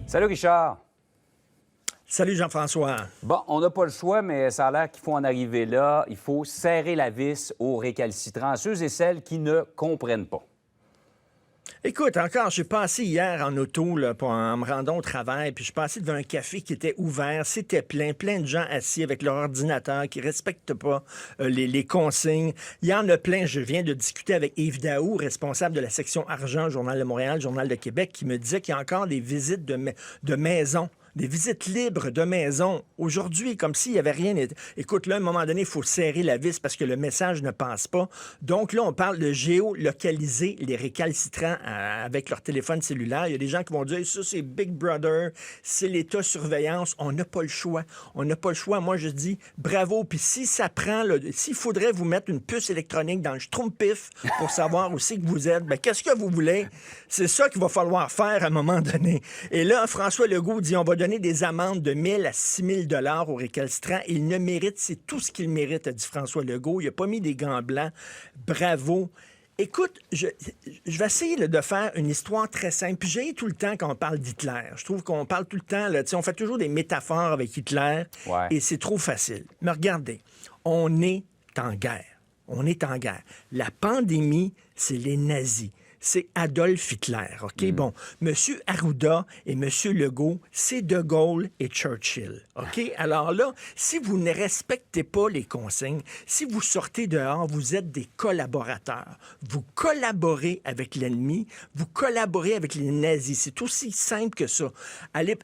Salut Richard. Salut Jean-François. Bon, on n'a pas le choix, mais ça a l'air qu'il faut en arriver là. Il faut serrer la vis aux récalcitrants, à ceux et celles qui ne comprennent pas. Écoute, encore, j'ai passé hier en auto là, en me rendant au travail, puis je suis passé devant un café qui était ouvert, c'était plein de gens assis avec leur ordinateur qui ne respectent pas les consignes. Il y en a plein. Je viens de discuter avec Yves Daou, responsable de la section argent, Journal de Montréal, Journal de Québec, qui me disait qu'il y a encore des visites de maisons. Des visites libres de maison. Aujourd'hui, comme s'il n'y avait rien. Écoute, là, à un moment donné, il faut serrer la vis parce que le message ne passe pas. Donc là, on parle de géolocaliser les récalcitrants avec leur téléphone cellulaire. Il y a des gens qui vont dire, ça, c'est Big Brother, c'est l'État-surveillance. On n'a pas le choix. On n'a pas le choix. Moi, je dis bravo. Puis si ça prend, s'il faudrait vous mettre une puce électronique dans le schtroumpif pour savoir où c'est que vous êtes, bien, qu'est-ce que vous voulez? C'est ça qu'il va falloir faire à un moment donné. Et là, François Legault dit, on va donner des amendes de 1 000 à 6 000 $ aux récalcitrants. Il ne mérite, c'est tout ce qu'il mérite, a dit François Legault. Il n'a pas mis des gants blancs. Bravo. Écoute, je vais essayer de faire une histoire très simple. Puis j'ai tout le temps quand on parle d'Hitler. Je trouve qu'on parle tout le temps, là, on fait toujours des métaphores avec Hitler, et c'est trop facile. Mais regardez, on est en guerre. On est en guerre. La pandémie, c'est les nazis. C'est Adolf Hitler, OK? Bon, M. Arruda et M. Legault, c'est De Gaulle et Churchill, OK? Alors là, si vous ne respectez pas les consignes, si vous sortez dehors, vous êtes des collaborateurs. Vous collaborez avec l'ennemi, vous collaborez avec les nazis. C'est aussi simple que ça.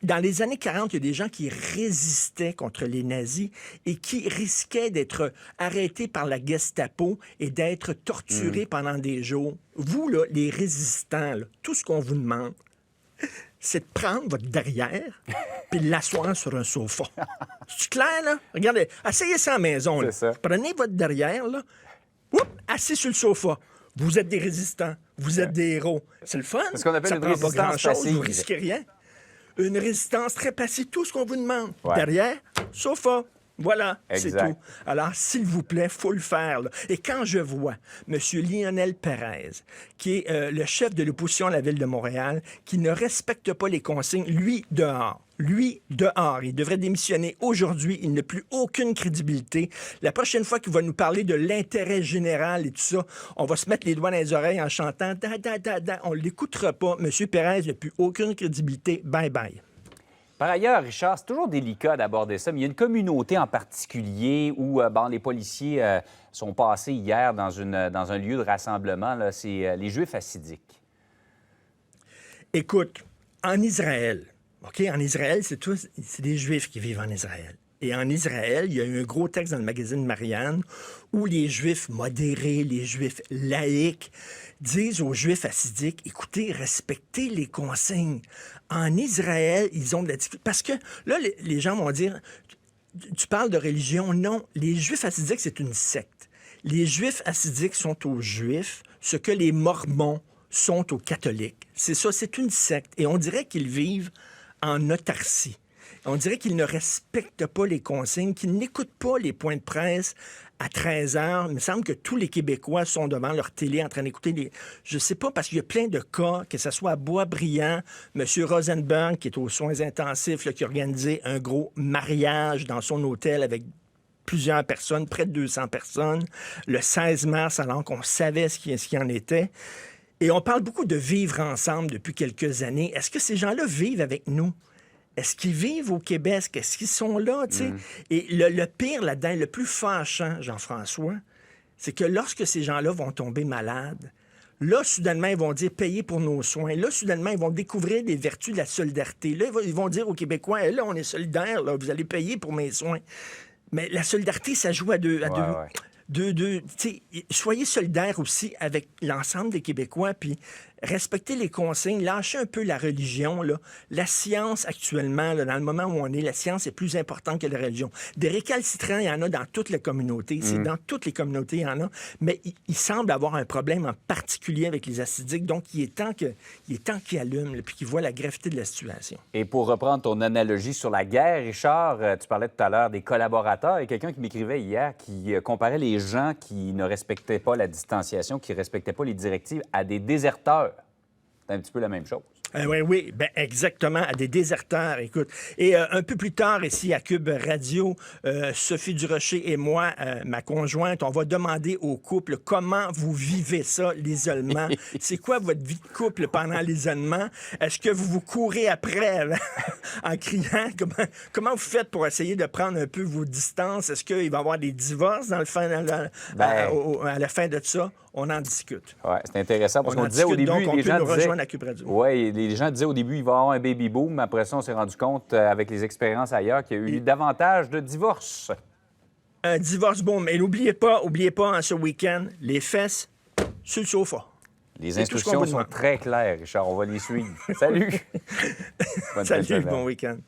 Dans les années 40, il y a des gens qui résistaient contre les nazis et qui risquaient d'être arrêtés par la Gestapo et d'être torturés pendant des jours. Vous, là, les résistants, là, tout ce qu'on vous demande, c'est de prendre votre derrière puis de l'asseoir sur un sofa. C'est clair, là? Regardez, essayez ça à la maison. Là. Prenez votre derrière, là, assis sur le sofa. Vous êtes des résistants. Vous êtes des héros. C'est le fun. C'est ce qu'on appelle ça une prend pas résistance grand-chose. passive. Vous risquez rien. Une résistance très passive. Tout ce qu'on vous demande. Derrière, sofa. Voilà, c'est tout. Alors, s'il vous plaît, il faut le faire. Là. Et quand je vois M. Lionel Pérez, qui est le chef de l'opposition à la Ville de Montréal, qui ne respecte pas les consignes, lui, dehors. Lui, dehors. Il devrait démissionner aujourd'hui. Il n'a plus aucune crédibilité. La prochaine fois qu'il va nous parler de l'intérêt général et tout ça, on va se mettre les doigts dans les oreilles en chantant « da, da, da, da ». On ne l'écoutera pas. M. Pérez n'a plus aucune crédibilité. Bye-bye. Par ailleurs, Richard, c'est toujours délicat d'aborder ça, mais il y a une communauté en particulier où les policiers sont passés hier dans un lieu de rassemblement. Là, c'est les Juifs hassidiques. Écoute, en Israël, OK, en Israël, c'est des Juifs qui vivent en Israël. Et en Israël, il y a eu un gros texte dans le magazine Marianne où les Juifs modérés, les Juifs laïcs disent aux Juifs hassidiques, écoutez, respectez les consignes. En Israël, ils ont de la difficulté. Parce que là, les gens vont dire, tu parles de religion. Non, les Juifs hassidiques, c'est une secte. Les Juifs hassidiques sont aux Juifs ce que les Mormons sont aux catholiques. C'est ça, c'est une secte. Et on dirait qu'ils vivent en autarcie. On dirait qu'ils ne respectent pas les consignes, qu'ils n'écoutent pas les points de presse à 13 heures. Il me semble que tous les Québécois sont devant leur télé en train d'écouter les... Je sais pas, parce qu'il y a plein de cas, que ce soit à Boisbriand, M. Rosenberg, qui est aux soins intensifs, là, qui a organisé un gros mariage dans son hôtel avec plusieurs personnes, près de 200 personnes, le 16 mars, alors qu'on savait ce qui en était. Et on parle beaucoup de vivre ensemble depuis quelques années. Est-ce que ces gens-là vivent avec nous? Est-ce qu'ils vivent au Québec? Est-ce qu'ils sont là? Et le pire là-dedans, le plus fâchant, Jean-François, c'est que lorsque ces gens-là vont tomber malades, là, soudainement, ils vont dire « payer pour nos soins ». Là, soudainement, ils vont découvrir les vertus de la solidarité. Là, ils vont dire aux Québécois hey, « là, on est solidaires, là, vous allez payer pour mes soins ». Mais la solidarité, ça joue à deux. Soyez solidaires aussi avec l'ensemble des Québécois, puis respectez les consignes, lâchez un peu la religion. Là. La science, actuellement, là, dans le moment où on est, la science est plus importante que la religion. Des récalcitrants, il y en a dans toutes les communautés. C'est dans toutes les communautés, il y en a. Mais il semble avoir un problème en particulier avec les hassidiques. Donc, il est temps qu'ils allument, puis qu'ils voient la gravité de la situation. Et pour reprendre ton analogie sur la guerre, Richard, tu parlais tout à l'heure des collaborateurs. Il y a quelqu'un qui m'écrivait hier qui comparait les gens qui ne respectaient pas la distanciation, qui ne respectaient pas les directives, à des déserteurs. C'est un petit peu la même chose. Oui, ben exactement, à des déserteurs, écoute. Et un peu plus tard, ici, à Cube Radio, Sophie Durocher et moi, ma conjointe, on va demander au couple comment vous vivez ça, l'isolement. C'est quoi votre vie de couple pendant l'isolement? Est-ce que vous vous courez après en criant? Comment vous faites pour essayer de prendre un peu vos distances? Est-ce qu'il va y avoir des divorces à la fin de ça? On en discute. Oui, c'est intéressant parce qu'on disait au début, donc, les gens disaient... à Cube Radio. Oui, les gens disaient au début, il va y avoir un baby boom, mais après ça, on s'est rendu compte, avec les expériences ailleurs, qu'il y a eu davantage de divorces. Un divorce boom. Mais n'oubliez pas, hein, ce week-end, les fesses sur le sofa. Les instructions sont très claires, Richard. On va les suivre. Salut! Salut, bon week-end.